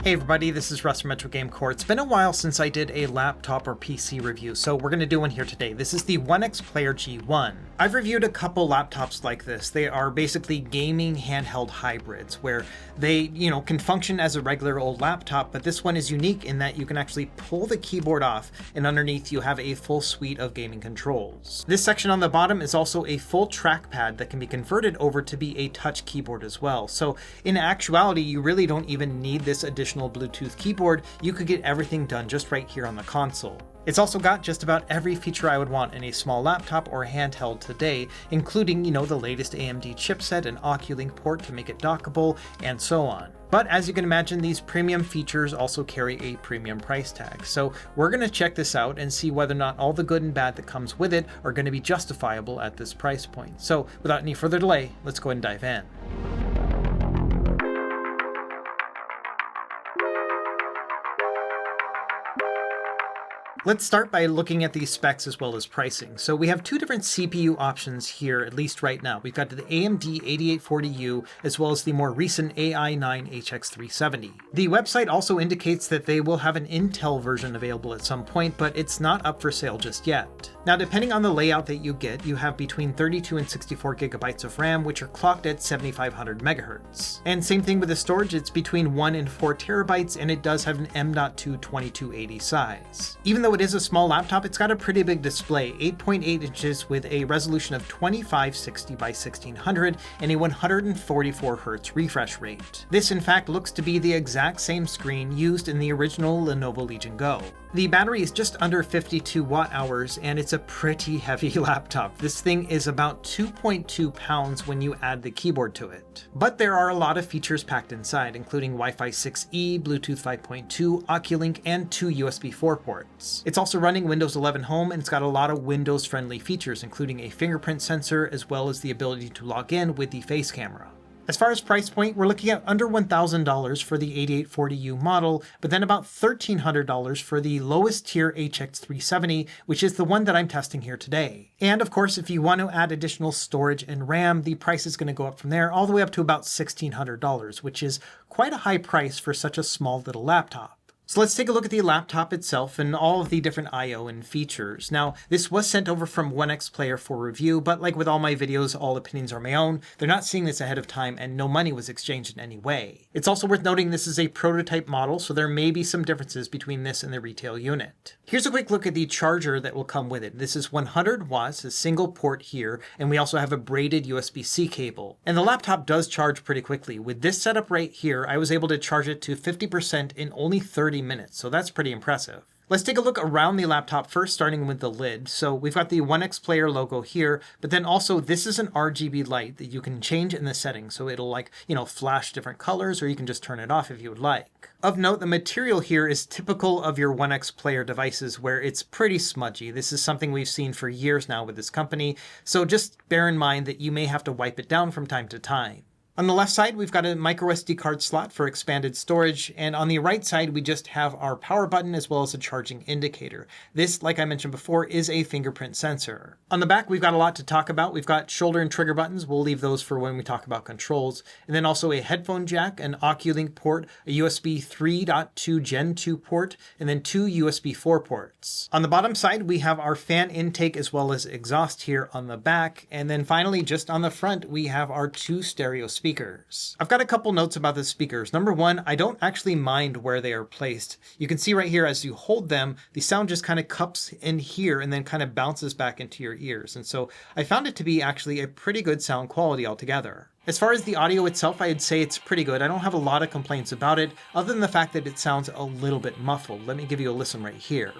Hey everybody, this is Russ from Metro Game Core. It's been a while since I did a laptop or PC review, so we're going to do one here today. This is the OneXPlayer G1. I've reviewed a couple laptops like this. They are basically gaming handheld hybrids where they, can function as a regular old laptop, but this one is unique in that you can actually pull the keyboard off and underneath you have a full suite of gaming controls. This section on the bottom is also a full trackpad that can be converted over to be a touch keyboard as well. So in actuality, you really don't even need this additional Bluetooth keyboard. You could get everything done just right here on the console. It's also got just about every feature I would want in a small laptop or handheld today, including, the latest AMD chipset and Oculink port to make it dockable, and so on. But as you can imagine, these premium features also carry a premium price tag. So we're going to check this out and see whether or not all the good and bad that comes with it are going to be justifiable at this price point. So without any further delay, let's go ahead and dive in. Let's start by looking at the specs as well as pricing. So we have two different CPU options here, at least right now. We've got the AMD 8840U as well as the more recent AI9HX370. The website also indicates that they will have an Intel version available at some point, but it's not up for sale just yet. Now, depending on the layout that you get, you have between 32 and 64 gigabytes of RAM, which are clocked at 7500 megahertz. And same thing with the storage, it's between 1 and 4 terabytes, and it does have an M.2 2280 size. Even though it is a small laptop, it's got a pretty big display, 8.8 inches with a resolution of 2560 by 1600 and a 144 Hz refresh rate. This in fact looks to be the exact same screen used in the original Lenovo Legion Go. The battery is just under 52 watt hours and it's a pretty heavy laptop. This thing is about 2.2 pounds when you add the keyboard to it. But there are a lot of features packed inside, including Wi-Fi 6E, Bluetooth 5.2, Oculink, and 2 USB 4 ports. It's also running Windows 11 Home and it's got a lot of Windows-friendly features, including a fingerprint sensor as well as the ability to log in with the face camera. As far as price point, we're looking at under $1,000 for the 8840U model, but then about $1,300 for the lowest tier HX370, which is the one that I'm testing here today. And of course, if you want to add additional storage and RAM, the price is going to go up from there all the way up to about $1,600, which is quite a high price for such a small little laptop. So let's take a look at the laptop itself and all of the different I/O and features. Now, this was sent over from OneXPlayer for review, but like with all my videos, all opinions are my own. They're not seeing this ahead of time and no money was exchanged in any way. It's also worth noting this is a prototype model, so there may be some differences between this and the retail unit. Here's a quick look at the charger that will come with it. This is 100 watts, a single port here, and we also have a braided USB-C cable. And the laptop does charge pretty quickly. With this setup right here, I was able to charge it to 50% in only 30 minutes, so that's pretty impressive. Let's take a look around the laptop first, starting with the lid. So we've got the OneXPlayer logo here, but then also this is an RGB light that you can change in the settings. So it'll flash different colors, or you can just turn it off if you would like. Of note, the material here is typical of your OneXPlayer devices where it's pretty smudgy. This is something we've seen for years now with this company. So just bear in mind that you may have to wipe it down from time to time. On the left side, we've got a microSD card slot for expanded storage, and on the right side, we just have our power button as well as a charging indicator. This, like I mentioned before, is a fingerprint sensor. On the back, we've got a lot to talk about. We've got shoulder and trigger buttons. We'll leave those for when we talk about controls. And then also a headphone jack, an Oculink port, a USB 3.2 Gen 2 port, and then 2 USB 4 ports. On the bottom side, we have our fan intake as well as exhaust here on the back. And then finally, just on the front, we have our 2 stereo speakers. I've got a couple notes about the speakers. Number one, I don't actually mind where they are placed. You can see right here as you hold them, the sound just kind of cups in here and then kind of bounces back into your ears. And so I found it to be actually a pretty good sound quality altogether. As far as the audio itself, I'd say it's pretty good. I don't have a lot of complaints about it, other than the fact that it sounds a little bit muffled. Let me give you a listen right here.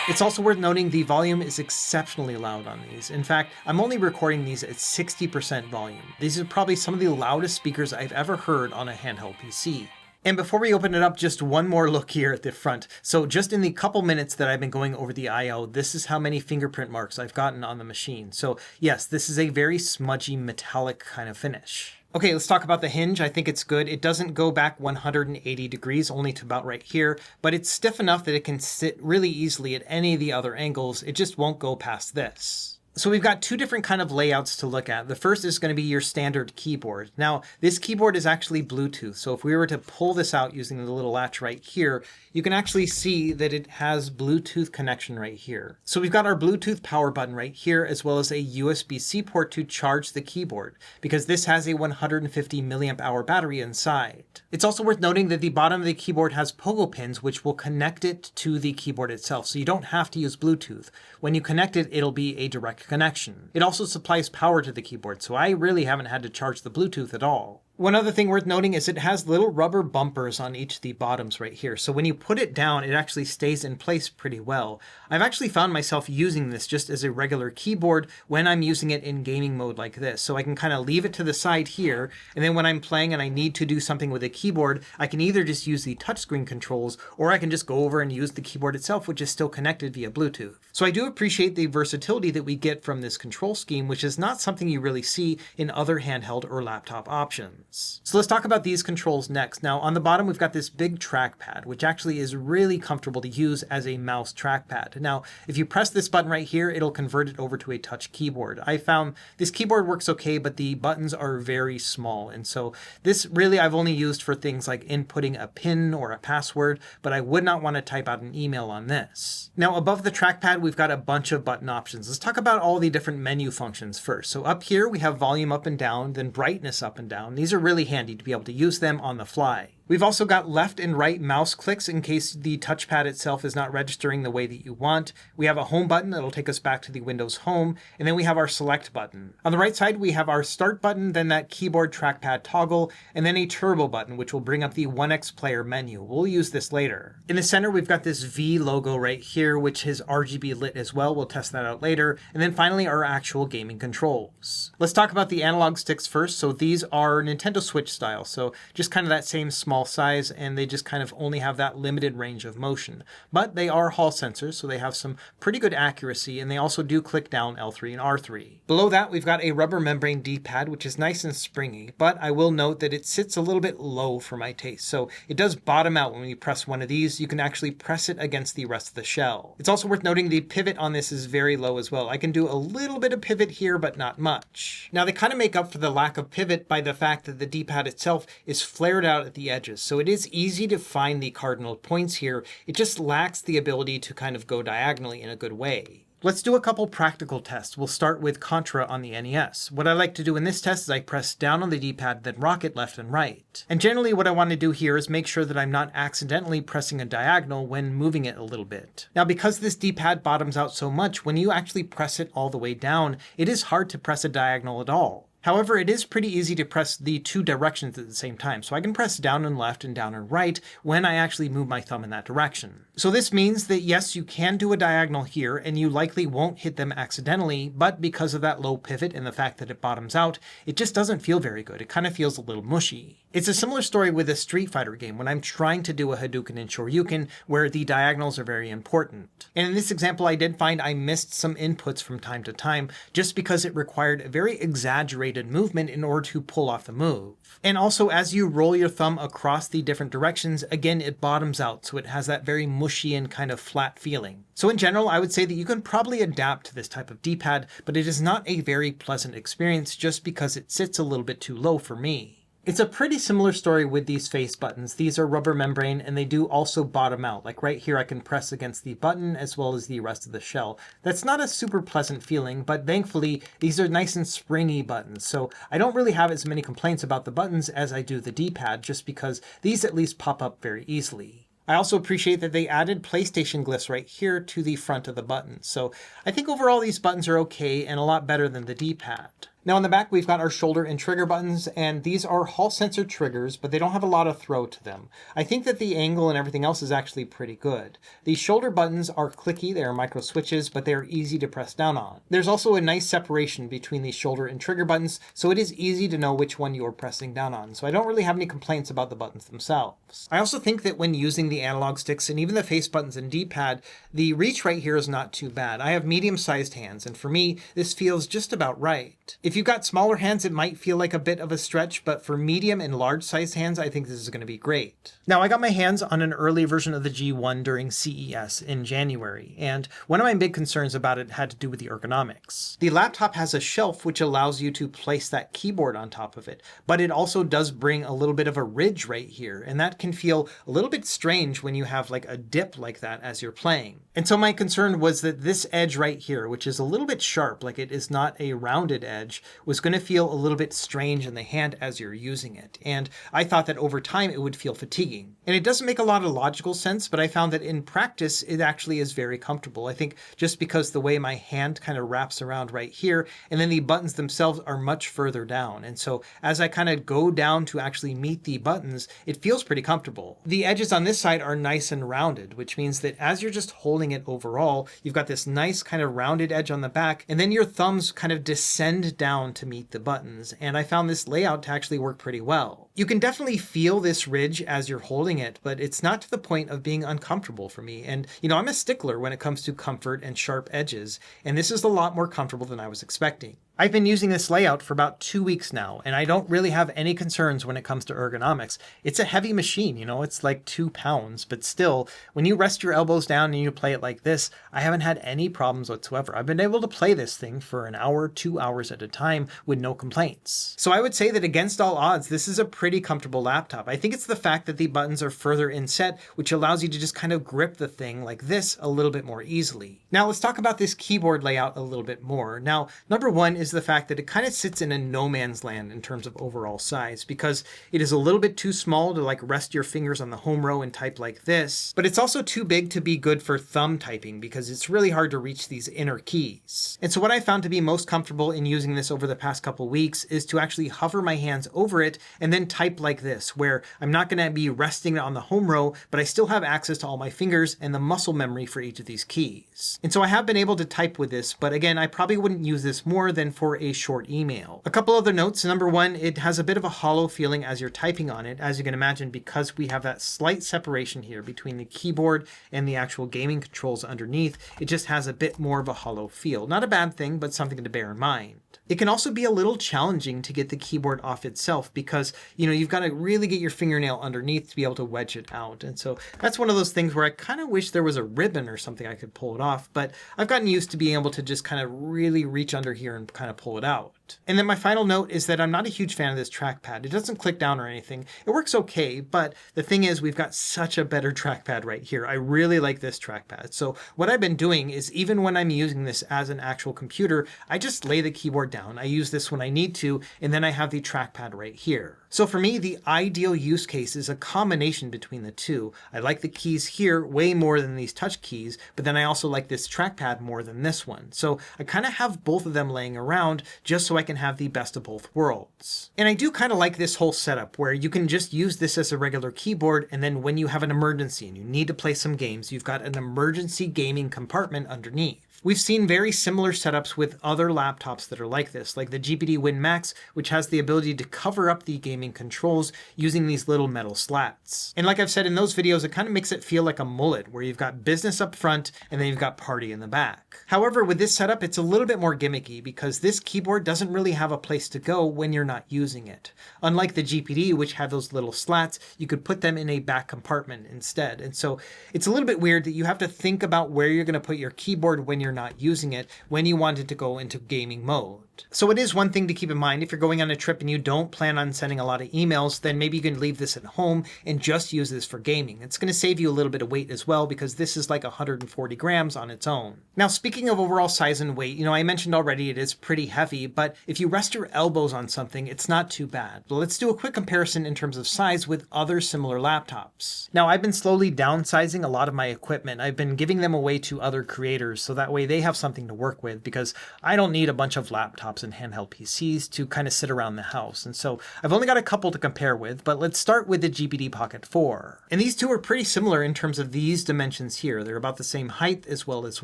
It's also worth noting the volume is exceptionally loud on these. In fact, I'm only recording these at 60% volume. These are probably some of the loudest speakers I've ever heard on a handheld PC. And before we open it up, just one more look here at the front. So just in the couple minutes that I've been going over the I/O, this is how many fingerprint marks I've gotten on the machine. So yes, this is a very smudgy metallic kind of finish. Okay, let's talk about the hinge. I think it's good. It doesn't go back 180 degrees, only to about right here, but it's stiff enough that it can sit really easily at any of the other angles. It just won't go past this. So we've got two different kind of layouts to look at. The first is going to be your standard keyboard. Now, this keyboard is actually Bluetooth. So if we were to pull this out using the little latch right here, you can actually see that it has Bluetooth connection right here. So we've got our Bluetooth power button right here, as well as a USB-C port to charge the keyboard, because this has a 150 milliamp hour battery inside. It's also worth noting that the bottom of the keyboard has pogo pins, which will connect it to the keyboard itself. So you don't have to use Bluetooth. When you connect it, it'll be a direct connection. It also supplies power to the keyboard, so I really haven't had to charge the Bluetooth at all. One other thing worth noting is it has little rubber bumpers on each of the bottoms right here. So when you put it down, it actually stays in place pretty well. I've actually found myself using this just as a regular keyboard when I'm using it in gaming mode like this. So I can kind of leave it to the side here, and then when I'm playing and I need to do something with a keyboard, I can either just use the touchscreen controls, or I can just go over and use the keyboard itself, which is still connected via Bluetooth. So I do appreciate the versatility that we get from this control scheme, which is not something you really see in other handheld or laptop options. So let's talk about these controls next. Now on the bottom, we've got this big trackpad, which actually is really comfortable to use as a mouse trackpad. Now, if you press this button right here, it'll convert it over to a touch keyboard. I found this keyboard works okay, but the buttons are very small. And so this really I've only used for things like inputting a PIN or a password, but I would not want to type out an email on this. Now above the trackpad, we've got a bunch of button options. Let's talk about all the different menu functions first. So up here, we have volume up and down, then brightness up and down. These are really handy to be able to use them on the fly. We've also got left and right mouse clicks in case the touchpad itself is not registering the way that you want. We have a home button that'll take us back to the Windows Home, and then we have our select button. On the right side, we have our start button, then that keyboard trackpad toggle, and then a turbo button, which will bring up the OneXPlayer menu. We'll use this later. In the center, we've got this V logo right here, which is RGB lit as well. We'll test that out later. And then finally, our actual gaming controls. Let's talk about the analog sticks first. So these are Nintendo Switch style. So just kind of that same small size, and they just kind of only have that limited range of motion. But they are Hall sensors, so they have some pretty good accuracy, and they also do click down L3 and R3. Below that, we've got a rubber membrane D-pad, which is nice and springy, but I will note that it sits a little bit low for my taste. So it does bottom out when you press one of these. You can actually press it against the rest of the shell. It's also worth noting the pivot on this is very low as well. I can do a little bit of pivot here, but not much. Now they kind of make up for the lack of pivot by the fact that the D-pad itself is flared out at the edges. So it is easy to find the cardinal points here. It just lacks the ability to kind of go diagonally in a good way. Let's do a couple practical tests. We'll start with Contra on the NES. What I like to do in this test is I press down on the D-pad, then rock it left and right. And generally what I want to do here is make sure that I'm not accidentally pressing a diagonal when moving it a little bit. Now because this D-pad bottoms out so much, when you actually press it all the way down, it is hard to press a diagonal at all. However, it is pretty easy to press the two directions at the same time. So I can press down and left and down and right when I actually move my thumb in that direction. So this means that yes, you can do a diagonal here and you likely won't hit them accidentally, but because of that low pivot and the fact that it bottoms out, it just doesn't feel very good. It kind of feels a little mushy. It's a similar story with a Street Fighter game when I'm trying to do a Hadouken and Shoryuken where the diagonals are very important. And in this example, I did find I missed some inputs from time to time just because it required a very exaggerated movement in order to pull off the move. And also as you roll your thumb across the different directions, again, it bottoms out. So it has that very mushy and kind of flat feeling. So in general, I would say that you can probably adapt to this type of D-pad, but it is not a very pleasant experience just because it sits a little bit too low for me. It's a pretty similar story with these face buttons. These are rubber membrane and they do also bottom out. Like right here, I can press against the button as well as the rest of the shell. That's not a super pleasant feeling, but thankfully these are nice and springy buttons. So I don't really have as many complaints about the buttons as I do the D-pad, just because these at least pop up very easily. I also appreciate that they added PlayStation glyphs right here to the front of the button. So I think overall these buttons are okay and a lot better than the D-pad. Now on the back, we've got our shoulder and trigger buttons, and these are Hall sensor triggers, but they don't have a lot of throw to them. I think that the angle and everything else is actually pretty good. The shoulder buttons are clicky, they are micro switches, but they are easy to press down on. There's also a nice separation between the shoulder and trigger buttons, so it is easy to know which one you're pressing down on. So I don't really have any complaints about the buttons themselves. I also think that when using the analog sticks and even the face buttons and D-pad, the reach right here is not too bad. I have medium-sized hands, and for me, this feels just about right. If If you've got smaller hands, it might feel like a bit of a stretch, but for medium and large sized hands, I think this is going to be great. Now, I got my hands on an early version of the G1 during CES in January, and one of my big concerns about it had to do with the ergonomics. The laptop has a shelf which allows you to place that keyboard on top of it, but it also does bring a little bit of a ridge right here, and that can feel a little bit strange when you have like a dip like that as you're playing. And so my concern was that this edge right here, which is a little bit sharp, like it is not a rounded edge, was going to feel a little bit strange in the hand as you're using it. And I thought that over time it would feel fatiguing. And it doesn't make a lot of logical sense, but I found that in practice it actually is very comfortable. I think just because the way my hand kind of wraps around right here, and then the buttons themselves are much further down. And so as I kind of go down to actually meet the buttons, it feels pretty comfortable. The edges on this side are nice and rounded, which means that as you're just holding it overall, you've got this nice kind of rounded edge on the back, and then your thumbs kind of descend down to meet the buttons. And I found this layout to actually work pretty well. You can definitely feel this ridge as you're holding it, but it's not to the point of being uncomfortable for me. And I'm a stickler when it comes to comfort and sharp edges, and this is a lot more comfortable than I was expecting. I've been using this layout for about 2 weeks now, and I don't really have any concerns when it comes to ergonomics. It's a heavy machine, it's like 2 pounds, but still, when you rest your elbows down and you play it like this, I haven't had any problems whatsoever. I've been able to play this thing for an hour, 2 hours at a time with no complaints. So I would say that against all odds, this is a pretty comfortable laptop. I think it's the fact that the buttons are further inset, which allows you to just kind of grip the thing like this a little bit more easily. Now let's talk about this keyboard layout a little bit more. Now, number one is the fact that it kind of sits in a no man's land in terms of overall size, because it is a little bit too small to like rest your fingers on the home row and type like this, but it's also too big to be good for thumb typing because it's really hard to reach these inner keys. And so what I found to be most comfortable in using this over the past couple weeks is to actually hover my hands over it and then type like this, where I'm not going to be resting on the home row, but I still have access to all my fingers and the muscle memory for each of these keys. And so I have been able to type with this, but again, I probably wouldn't use this more than for a short email. A couple other notes. Number one, it has a bit of a hollow feeling as you're typing on it, as you can imagine, because we have that slight separation here between the keyboard and the actual gaming controls underneath. It just has a bit more of a hollow feel. Not a bad thing, but something to bear in mind. It can also be a little challenging to get the keyboard off itself because, you've got to really get your fingernail underneath to be able to wedge it out. And so that's one of those things where I kind of wish there was a ribbon or something I could pull it off, but I've gotten used to being able to just kind of really reach under here and kind of pull it out. And then my final note is that I'm not a huge fan of this trackpad. It doesn't click down or anything. It works okay, but the thing is we've got such a better trackpad right here. I really like this trackpad. So what I've been doing is even when I'm using this as an actual computer, I just lay the keyboard down. I use this when I need to, and then I have the trackpad right here. So for me, the ideal use case is a combination between the two. I like the keys here way more than these touch keys, but then I also like this trackpad more than this one. So I kind of have both of them laying around just so I can have the best of both worlds. And I do kind of like this whole setup where you can just use this as a regular keyboard, and then when you have an emergency and you need to play some games, you've got an emergency gaming compartment underneath. We've seen very similar setups with other laptops that are like this, like the GPD Win Max, which has the ability to cover up the gaming controls using these little metal slats. And like I've said in those videos, it kind of makes it feel like a mullet, where you've got business up front and then you've got party in the back. However, with this setup, it's a little bit more gimmicky because this keyboard doesn't really have a place to go when you're not using it. Unlike the GPD, which had those little slats, you could put them in a back compartment instead. And so it's a little bit weird that you have to think about where you're going to put your keyboard when you're not using it when you want it to go into gaming mode. So it is one thing to keep in mind if you're going on a trip and you don't plan on sending a lot of emails, then maybe you can leave this at home and just use this for gaming. It's going to save you a little bit of weight as well because this is like 140 grams on its own. Now, speaking of overall size and weight, I mentioned already it is pretty heavy, but if you rest your elbows on something, it's not too bad. But let's do a quick comparison in terms of size with other similar laptops. Now, I've been slowly downsizing a lot of my equipment. I've been giving them away to other creators so that way they have something to work with because I don't need a bunch of laptops and handheld PCs to kind of sit around the house. And so I've only got a couple to compare with, but let's start with the GPD Pocket 4. And these two are pretty similar in terms of these dimensions here. They're about the same height as well as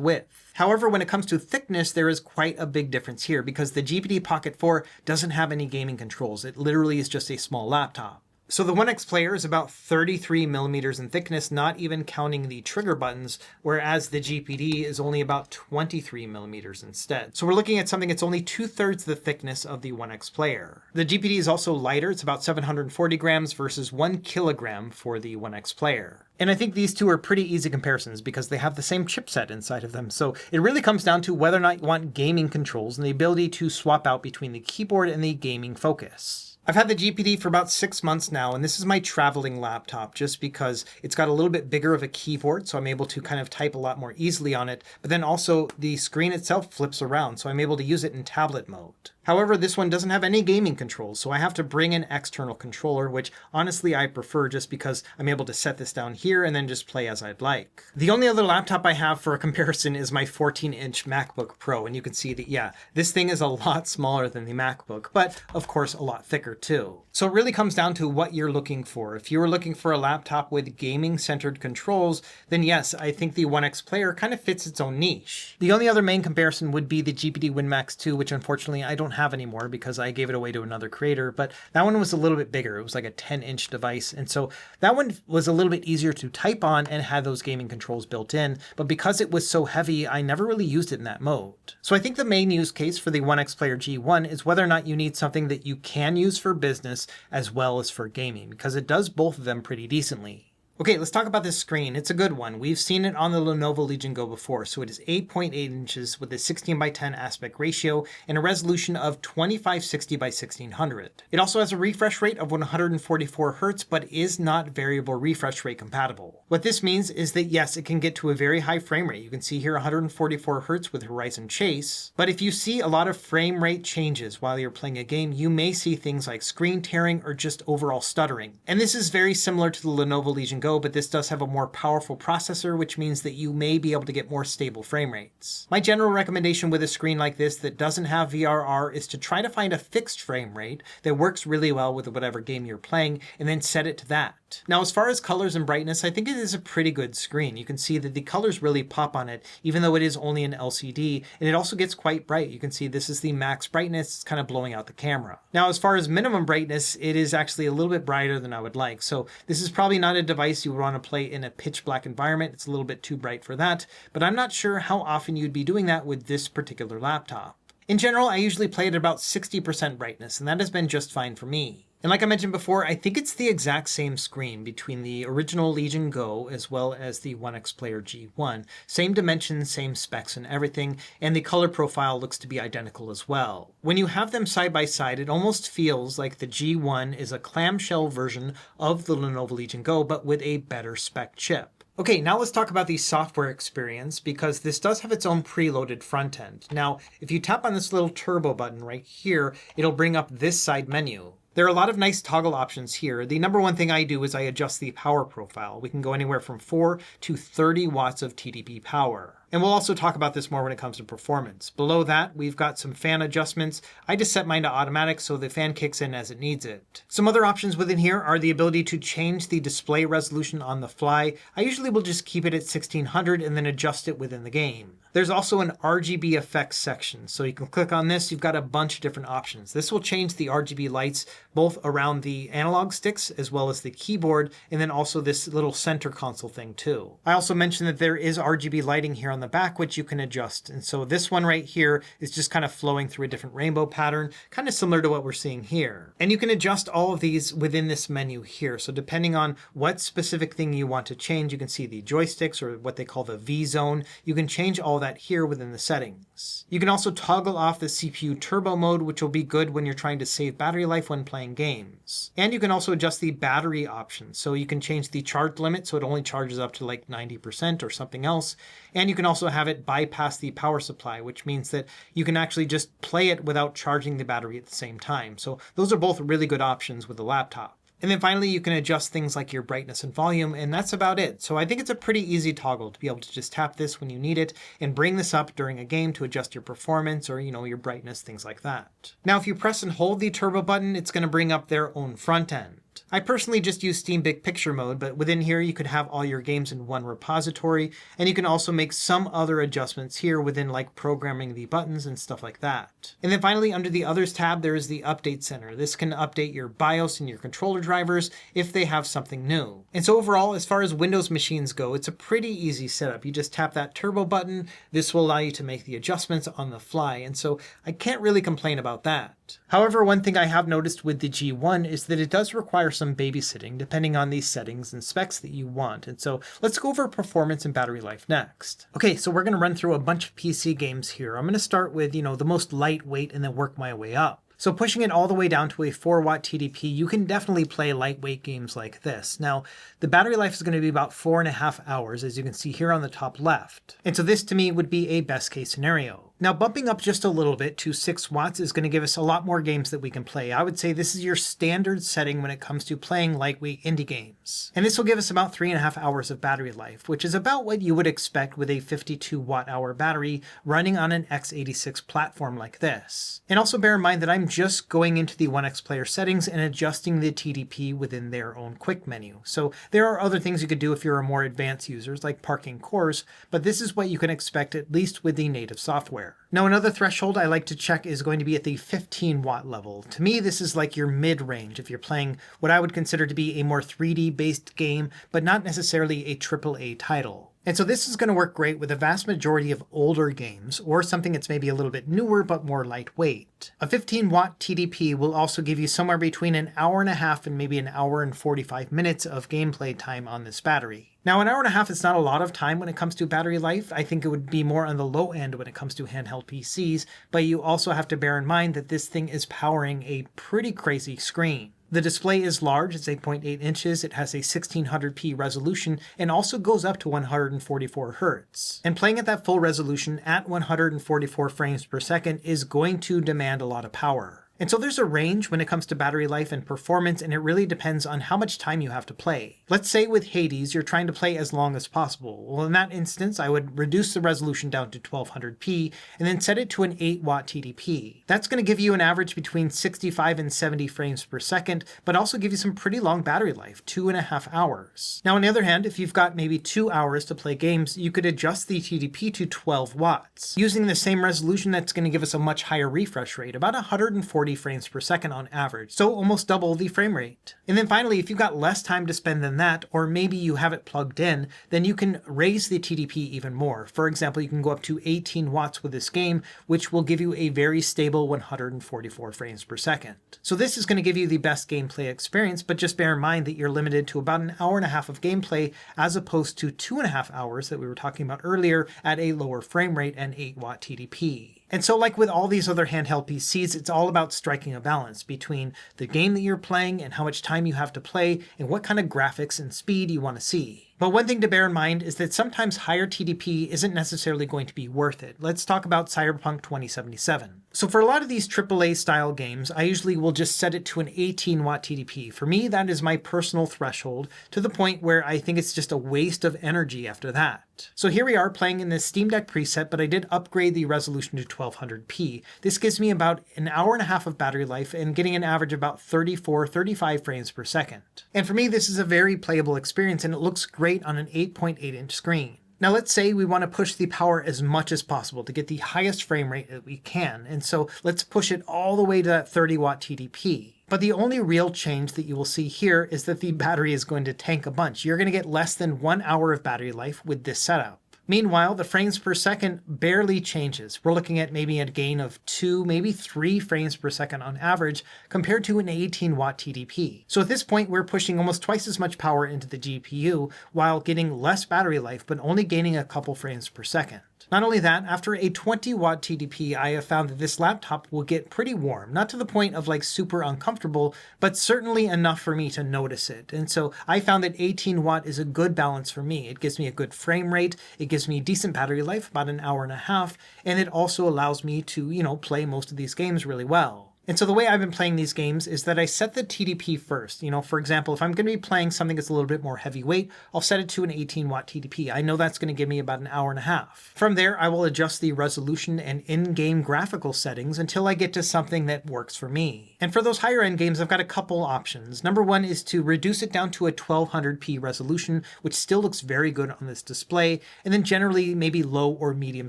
width. However, when it comes to thickness, there is quite a big difference here because the GPD Pocket 4 doesn't have any gaming controls. It literally is just a small laptop. So the OneXPlayer is about 33 millimeters in thickness, not even counting the trigger buttons, whereas the GPD is only about 23 millimeters instead. So we're looking at something that's only 2/3 the thickness of the OneXPlayer. The GPD is also lighter. It's about 740 grams versus 1 kilogram for the OneXPlayer. And I think these two are pretty easy comparisons because they have the same chipset inside of them. So it really comes down to whether or not you want gaming controls and the ability to swap out between the keyboard and the gaming focus. I've had the GPD for about 6 months now, and this is my traveling laptop just because it's got a little bit bigger of a keyboard, so I'm able to kind of type a lot more easily on it. But then also the screen itself flips around, so I'm able to use it in tablet mode. However, this one doesn't have any gaming controls, so I have to bring an external controller, which honestly I prefer just because I'm able to set this down here and then just play as I'd like. The only other laptop I have for a comparison is my 14-inch MacBook Pro, and you can see that, yeah, this thing is a lot smaller than the MacBook, but of course a lot thicker too. So it really comes down to what you're looking for. If you were looking for a laptop with gaming-centered controls, then yes, I think the OneXPlayer kind of fits its own niche. The only other main comparison would be the GPD WinMax 2, which unfortunately I don't have anymore because I gave it away to another creator, but that one was a little bit bigger. It was like a 10-inch device, and so that one was a little bit easier to type on and had those gaming controls built in, but because it was so heavy, I never really used it in that mode. So I think the main use case for the OneXPlayer G1 is whether or not you need something that you can use for business as well as for gaming, because it does both of them pretty decently. Okay, let's talk about this screen. It's a good one. We've seen it on the Lenovo Legion Go before. So it is 8.8 inches with a 16:10 aspect ratio and a resolution of 2560 by 1600. It also has a refresh rate of 144 Hz, but is not variable refresh rate compatible. What this means is that yes, it can get to a very high frame rate. You can see here 144 Hz with Horizon Chase. But if you see a lot of frame rate changes while you're playing a game, you may see things like screen tearing or just overall stuttering. And this is very similar to the Lenovo Legion Go, but this does have a more powerful processor, which means that you may be able to get more stable frame rates. My general recommendation with a screen like this that doesn't have VRR is to try to find a fixed frame rate that works really well with whatever game you're playing, and then set it to that. Now, as far as colors and brightness, I think it is a pretty good screen. You can see that the colors really pop on it, even though it is only an LCD, and it also gets quite bright. You can see this is the max brightness. It's kind of blowing out the camera. Now, as far as minimum brightness, it is actually a little bit brighter than I would like. So this is probably not a device you would want to play in a pitch black environment. It's a little bit too bright for that, but I'm not sure how often you'd be doing that with this particular laptop. In general, I usually play at about 60% brightness, and that has been just fine for me. And like I mentioned before, I think it's the exact same screen between the original Legion Go as well as the OneXPlayer G1. Same dimensions, same specs and everything, and the color profile looks to be identical as well. When you have them side by side, it almost feels like the G1 is a clamshell version of the Lenovo Legion Go, but with a better spec chip. Okay, now let's talk about the software experience, because this does have its own preloaded front end. Now, if you tap on this little turbo button right here, it'll bring up this side menu. There are a lot of nice toggle options here. The number one thing I do is I adjust the power profile. We can go anywhere from 4 to 30 watts of TDP power. And we'll also talk about this more when it comes to performance. Below that, we've got some fan adjustments. I just set mine to automatic so the fan kicks in as it needs it. Some other options within here are the ability to change the display resolution on the fly. I usually will just keep it at 1600 and then adjust it within the game. There's also an RGB effects section. So you can click on this. You've got a bunch of different options. This will change the RGB lights both around the analog sticks as well as the keyboard, and then also this little center console thing too. I also mentioned that there is RGB lighting here on the back, which you can adjust. And so this one right here is just kind of flowing through a different rainbow pattern, kind of similar to what we're seeing here. And you can adjust all of these within this menu here. So depending on what specific thing you want to change, you can see the joysticks, or what they call the V zone. You can change all that here within the settings. You can also toggle off the CPU turbo mode, which will be good when you're trying to save battery life when playing games. And you can also adjust the battery options. So you can change the charge limit so it only charges up to like 90% or something else. And you can also have it bypass the power supply, which means that you can actually just play it without charging the battery at the same time. So those are both really good options with the laptop. And then finally, you can adjust things like your brightness and volume, and that's about it. So I think it's a pretty easy toggle to be able to just tap this when you need it and bring this up during a game to adjust your performance or, your brightness, things like that. Now, if you press and hold the turbo button, it's going to bring up their own front end. I personally just use Steam Big Picture mode, but within here you could have all your games in one repository, and you can also make some other adjustments here within like programming the buttons and stuff like that. And then finally, under the Others tab, there is the Update Center. This can update your BIOS and your controller drivers if they have something new. And so overall, as far as Windows machines go, it's a pretty easy setup. You just tap that turbo button. This will allow you to make the adjustments on the fly, and so I can't really complain about that. However, one thing I have noticed with the G1 is that it does require some babysitting depending on these settings and specs that you want. And so let's go over performance and battery life next. Okay, so we're going to run through a bunch of PC games here. I'm going to start with, the most lightweight and then work my way up. So pushing it all the way down to a 4-watt TDP, you can definitely play lightweight games like this. Now, the battery life is going to be about 4.5 hours, as you can see here on the top left. And so this to me would be a best case scenario. Now, bumping up just a little bit to 6 watts is going to give us a lot more games that we can play. I would say this is your standard setting when it comes to playing lightweight indie games. And this will give us about 3.5 hours of battery life, which is about what you would expect with a 52 watt-hour battery running on an x86 platform like this. And also bear in mind that I'm just going into the OneXPlayer settings and adjusting the TDP within their own quick menu. So there are other things you could do if you're a more advanced user, like parking cores, but this is what you can expect at least with the native software. Now, another threshold I like to check is going to be at the 15 watt level. To me, this is like your mid-range if you're playing what I would consider to be a more 3D based game, but not necessarily a AAA title. And so this is going to work great with a vast majority of older games, or something that's maybe a little bit newer but more lightweight. A 15 watt TDP will also give you somewhere between an hour and a half and maybe an hour and 45 minutes of gameplay time on this battery. Now, an hour and a half is not a lot of time when it comes to battery life. I think it would be more on the low end when it comes to handheld PCs, but you also have to bear in mind that this thing is powering a pretty crazy screen. The display is large, it's 8.8 inches, it has a 1600p resolution, and also goes up to 144 Hz. And playing at that full resolution at 144 frames per second is going to demand a lot of power. And so there's a range when it comes to battery life and performance, and it really depends on how much time you have to play. Let's say with Hades, you're trying to play as long as possible. Well, in that instance, I would reduce the resolution down to 1200p and then set it to an 8 watt TDP. That's going to give you an average between 65 and 70 frames per second, but also give you some pretty long battery life, 2.5 hours. Now, on the other hand, if you've got maybe 2 hours to play games, you could adjust the TDP to 12 watts. Using the same resolution, that's going to give us a much higher refresh rate, about 140 frames per second on average, so almost double the frame rate. And then finally, if you've got less time to spend than that, or maybe you have it plugged in, then you can raise the TDP even more. For example, you can go up to 18 watts with this game, which will give you a very stable 144 frames per second. So this is going to give you the best gameplay experience, but just bear in mind that you're limited to about an hour and a half of gameplay as opposed to 2.5 hours that we were talking about earlier at a lower frame rate and 8 watt TDP. And so like with all these other handheld PCs, it's all about striking a balance between the game that you're playing and how much time you have to play and what kind of graphics and speed you want to see. But one thing to bear in mind is that sometimes higher TDP isn't necessarily going to be worth it. Let's talk about Cyberpunk 2077. So for a lot of these AAA style games, I usually will just set it to an 18 watt TDP. For me, that is my personal threshold, to the point where I think it's just a waste of energy after that. So here we are playing in this Steam Deck preset, but I did upgrade the resolution to 1200p. This gives me about an hour and a half of battery life and getting an average of about 35 frames per second. And for me, this is a very playable experience and it looks great on an 8.8 inch screen. Now let's say we want to push the power as much as possible to get the highest frame rate that we can, and so let's push it all the way to that 30 watt TDP. But the only real change that you will see here is that the battery is going to tank a bunch. You're going to get less than 1 hour of battery life with this setup. Meanwhile, the frames per second barely changes. We're looking at maybe a gain of 2, maybe 3 frames per second on average compared to an 18 watt TDP. So at this point, we're pushing almost twice as much power into the GPU while getting less battery life, but only gaining a couple frames per second. Not only that, after a 20 watt TDP, I have found that this laptop will get pretty warm, not to the point of like super uncomfortable, but certainly enough for me to notice it. And so I found that 18 watt is a good balance for me. It gives me a good frame rate, it gives me decent battery life, about an hour and a half, and it also allows me to, play most of these games really well. And so the way I've been playing these games is that I set the TDP first. For example, if I'm going to be playing something that's a little bit more heavyweight, I'll set it to an 18-watt TDP. I know that's going to give me about an hour and a half. From there, I will adjust the resolution and in-game graphical settings until I get to something that works for me. And for those higher end games, I've got a couple options. Number one is to reduce it down to a 1200p resolution, which still looks very good on this display, and then generally maybe low or medium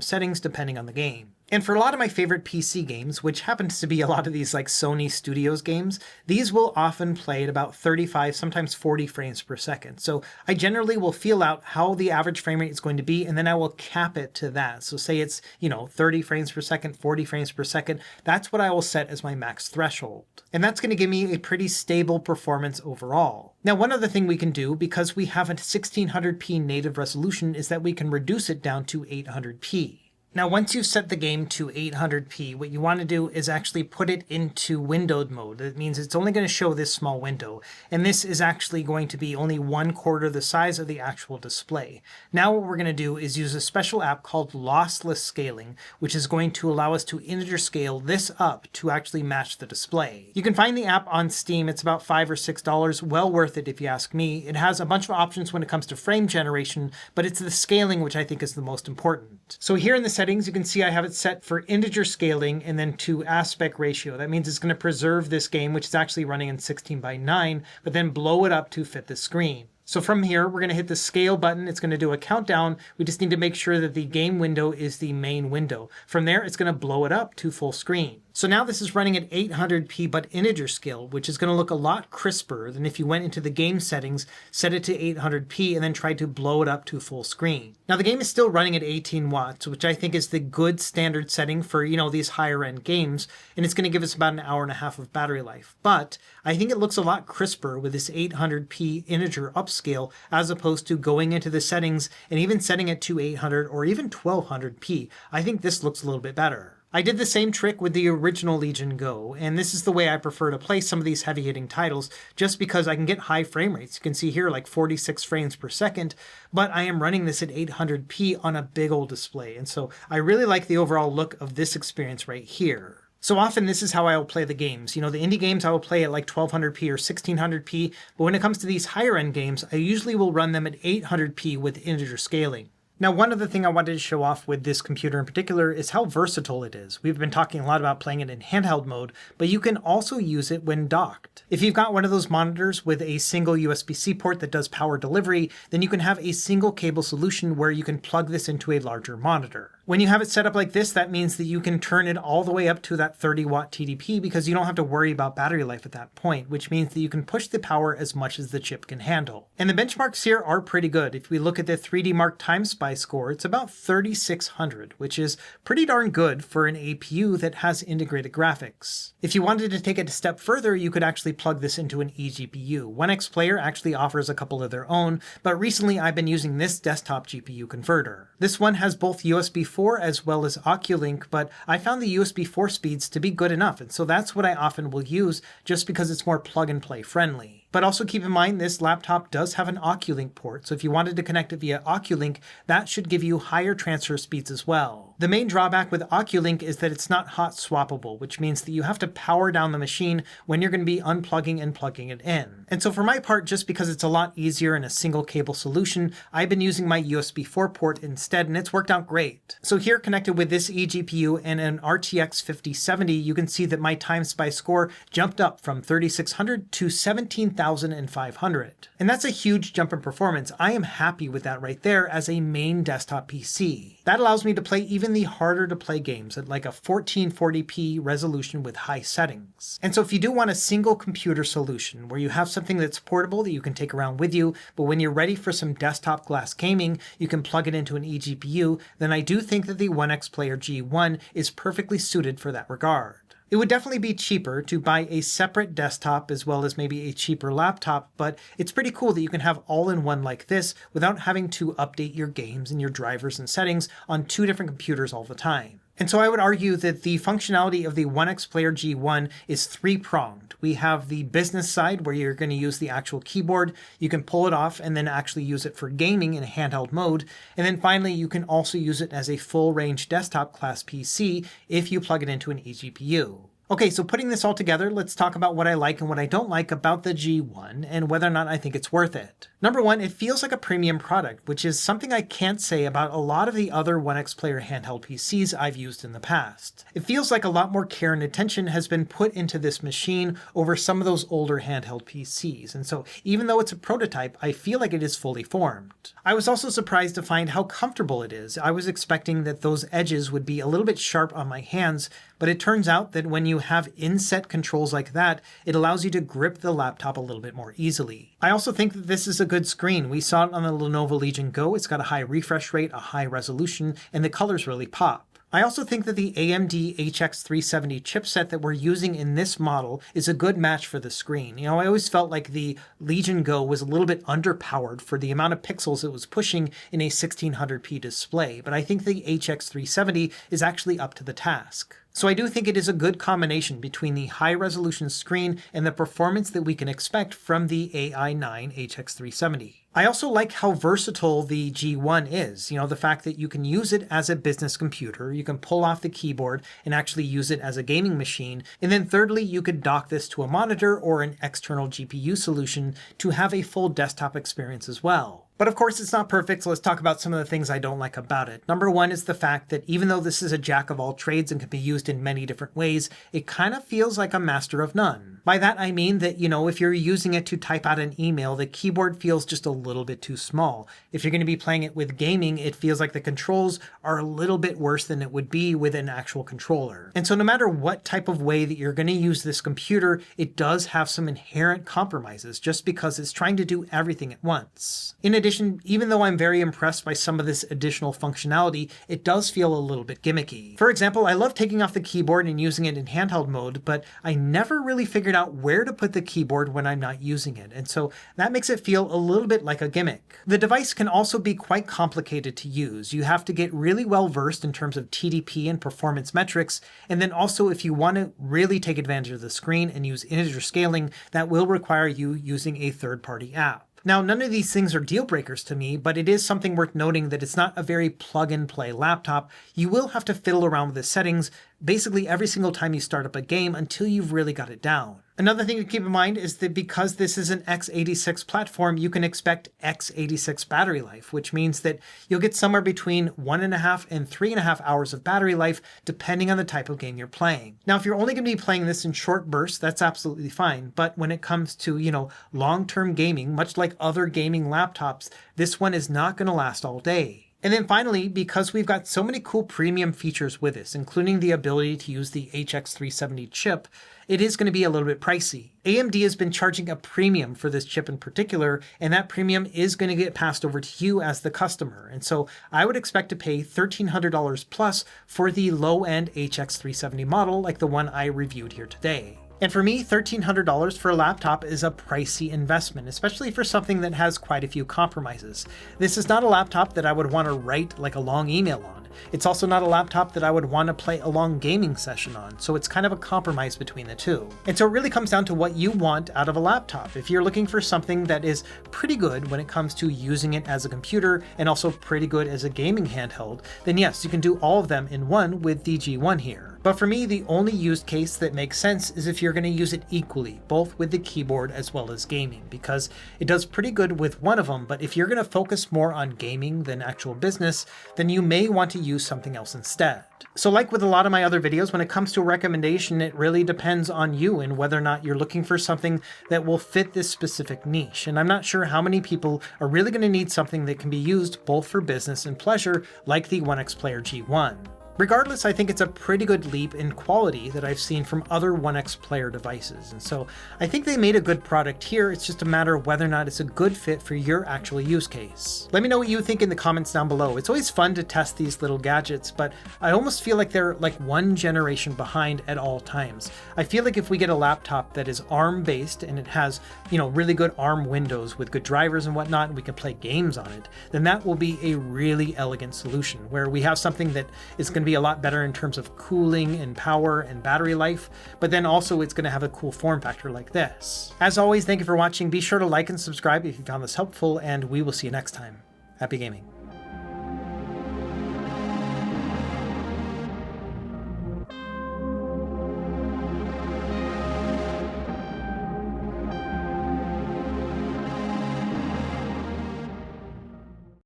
settings depending on the game. And for a lot of my favorite PC games, which happens to be a lot of these like Sony Studios games, these will often play at about 35, sometimes 40 frames per second. So I generally will feel out how the average frame rate is going to be, and then I will cap it to that. So say it's, 30 frames per second, 40 frames per second. That's what I will set as my max threshold. And that's going to give me a pretty stable performance overall. Now, one other thing we can do, because we have a 1600p native resolution, is that we can reduce it down to 800p. Now, once you've set the game to 800p, what you want to do is actually put it into windowed mode. That means it's only going to show this small window, and this is actually going to be only 1/4 the size of the actual display. Now what we're going to do is use a special app called lossless scaling, which is going to allow us to integer scale this up to actually match the display. You can find the app on Steam. It's about $5 or $6, well worth it if you ask me. It has a bunch of options when it comes to frame generation, but it's the scaling which I think is the most important. So here in the settings, you can see I have it set for integer scaling and then to aspect ratio. That means it's going to preserve this game, which is actually running in 16:9, but then blow it up to fit the screen. So from here, we're going to hit the scale button. It's going to do a countdown. We just need to make sure that the game window is the main window. From there, it's going to blow it up to full screen. So now this is running at 800p but integer scale, which is going to look a lot crisper than if you went into the game settings, set it to 800p, and then tried to blow it up to full screen. Now the game is still running at 18 watts, which I think is the good standard setting for, these higher end games, and it's going to give us about an hour and a half of battery life. But I think it looks a lot crisper with this 800p integer upscale as opposed to going into the settings and even setting it to 800 or even 1200p. I think this looks a little bit better. I did the same trick with the original Legion Go, and this is the way I prefer to play some of these heavy-hitting titles, just because I can get high frame rates. You can see here like 46 frames per second, but I am running this at 800p on a big old display, and so I really like the overall look of this experience right here. So often this is how I will play the games. The indie games I will play at like 1200p or 1600p, but when it comes to these higher end games, I usually will run them at 800p with integer scaling. Now, one other thing I wanted to show off with this computer in particular is how versatile it is. We've been talking a lot about playing it in handheld mode, but you can also use it when docked. If you've got one of those monitors with a single USB-C port that does power delivery, then you can have a single cable solution where you can plug this into a larger monitor. When you have it set up like this, that means that you can turn it all the way up to that 30-watt TDP because you don't have to worry about battery life at that point, which means that you can push the power as much as the chip can handle. And the benchmarks here are pretty good. If we look at the 3D Mark Time Spy score, it's about 3600, which is pretty darn good for an APU that has integrated graphics. If you wanted to take it a step further, you could actually plug this into an eGPU. OneXPlayer actually offers a couple of their own, but recently I've been using this desktop GPU converter. This one has both USB 4 as well as Oculink, but I found the USB 4 speeds to be good enough, and so that's what I often will use just because it's more plug-and-play friendly. But also keep in mind this laptop does have an Oculink port, so if you wanted to connect it via Oculink, that should give you higher transfer speeds as well. The main drawback with Oculink is that it's not hot swappable, which means that you have to power down the machine when you're going to be unplugging and plugging it in. And so for my part, just because it's a lot easier in a single cable solution, I've been using my USB 4 port instead, and it's worked out great. So here connected with this eGPU and an RTX 5070, you can see that my Time Spy score jumped up from 3600 to 17,500. And that's a huge jump in performance. I am happy with that right there as a main desktop PC. That allows me to play even the harder to play games at like a 1440p resolution with high settings. And so if you do want a single computer solution where you have something that's portable that you can take around with you, but when you're ready for some desktop glass gaming, you can plug it into an eGPU, then I do think that the OneXPlayer G1 is perfectly suited for that regard. It would definitely be cheaper to buy a separate desktop as well as maybe a cheaper laptop, but it's pretty cool that you can have all-in-one like this without having to update your games and your drivers and settings on two different computers all the time. And so I would argue that the functionality of the OneXPlayer G1 is three-pronged. We have the business side where you're going to use the actual keyboard. You can pull it off and then actually use it for gaming in handheld mode. And then finally, you can also use it as a full-range desktop class PC if you plug it into an eGPU. Okay, so putting this all together, let's talk about what I like and what I don't like about the G1 and whether or not I think it's worth it. Number one, it feels like a premium product, which is something I can't say about a lot of the other OneXPlayer handheld PCs I've used in the past. It feels like a lot more care and attention has been put into this machine over some of those older handheld PCs, and so even though it's a prototype, I feel like it is fully formed. I was also surprised to find how comfortable it is. I was expecting that those edges would be a little bit sharp on my hands, but it turns out that when you have inset controls like that, it allows you to grip the laptop a little bit more easily. I also think that this is a good screen. We saw it on the Lenovo Legion Go. It's got a high refresh rate, a high resolution, and the colors really pop. I also think that the AMD HX370 chipset that we're using in this model is a good match for the screen. You know, I always felt like the Legion Go was a little bit underpowered for the amount of pixels it was pushing in a 1600p display, but I think the HX370 is actually up to the task. So I do think it is a good combination between the high-resolution screen and the performance that we can expect from the AI9 HX370. I also like how versatile the G1 is. You know, the fact that you can use it as a business computer, you can pull off the keyboard and actually use it as a gaming machine, and then thirdly, you could dock this to a monitor or an external GPU solution to have a full desktop experience as well. But of course, it's not perfect, so let's talk about some of the things I don't like about it. Number one is the fact that even though this is a jack of all trades and can be used in many different ways, it kind of feels like a master of none. By that I mean that, you know, if you're using it to type out an email, the keyboard feels just a little bit too small. If you're going to be playing it with gaming, it feels like the controls are a little bit worse than it would be with an actual controller. And so no matter what type of way that you're going to use this computer, it does have some inherent compromises just because it's trying to do everything at once. In addition, even though I'm very impressed by some of this additional functionality, it does feel a little bit gimmicky. For example, I love taking off the keyboard and using it in handheld mode, but I never really figured out where to put the keyboard when I'm not using it, and so that makes it feel a little bit like a gimmick. The device can also be quite complicated to use. You have to get really well versed in terms of TDP and performance metrics, and then also if you want to really take advantage of the screen and use integer scaling, that will require you using a third-party app. Now, none of these things are deal breakers to me, but it is something worth noting that it's not a very plug-and-play laptop. You will have to fiddle around with the settings basically every single time you start up a game until you've really got it down. Another thing to keep in mind is that because this is an x86 platform, you can expect x86 battery life, which means that you'll get somewhere between 1.5 and 3.5 hours of battery life, depending on the type of game you're playing. Now, if you're only going to be playing this in short bursts, that's absolutely fine. But when it comes to, long-term gaming, much like other gaming laptops, this one is not going to last all day. And then finally, because we've got so many cool premium features with this, including the ability to use the HX370 chip, it is going to be a little bit pricey. AMD has been charging a premium for this chip in particular, and that premium is going to get passed over to you as the customer. And so I would expect to pay $1,300 plus for the low-end HX370 model like the one I reviewed here today. And for me, $1,300 for a laptop is a pricey investment, especially for something that has quite a few compromises. This is not a laptop that I would want to write like a long email on. It's also not a laptop that I would want to play a long gaming session on, so it's kind of a compromise between the two. And so it really comes down to what you want out of a laptop. If you're looking for something that is pretty good when it comes to using it as a computer and also pretty good as a gaming handheld, then yes, you can do all of them in one with the G1 here. But for me, the only use case that makes sense is if you're going to use it equally, both with the keyboard as well as gaming, because it does pretty good with one of them, but if you're going to focus more on gaming than actual business, then you may want to use something else instead. So like with a lot of my other videos, when it comes to a recommendation, it really depends on you and whether or not you're looking for something that will fit this specific niche. And I'm not sure how many people are really going to need something that can be used both for business and pleasure, like the OneXPlayer G1. Regardless, I think it's a pretty good leap in quality that I've seen from other OneXPlayer devices, and so I think they made a good product here. It's just a matter of whether or not it's a good fit for your actual use case. Let me know what you think in the comments down below. It's always fun to test these little gadgets, but I almost feel like they're like one generation behind at all times. I feel like if we get a laptop that is ARM-based and it has, really good ARM Windows with good drivers and whatnot, and we can play games on it, then that will be a really elegant solution where we have something that is going to be a lot better in terms of cooling and power and battery life, but then also it's going to have a cool form factor like this. As always, thank you for watching. Be sure to like and subscribe if you found this helpful, and we will see you next time. Happy gaming.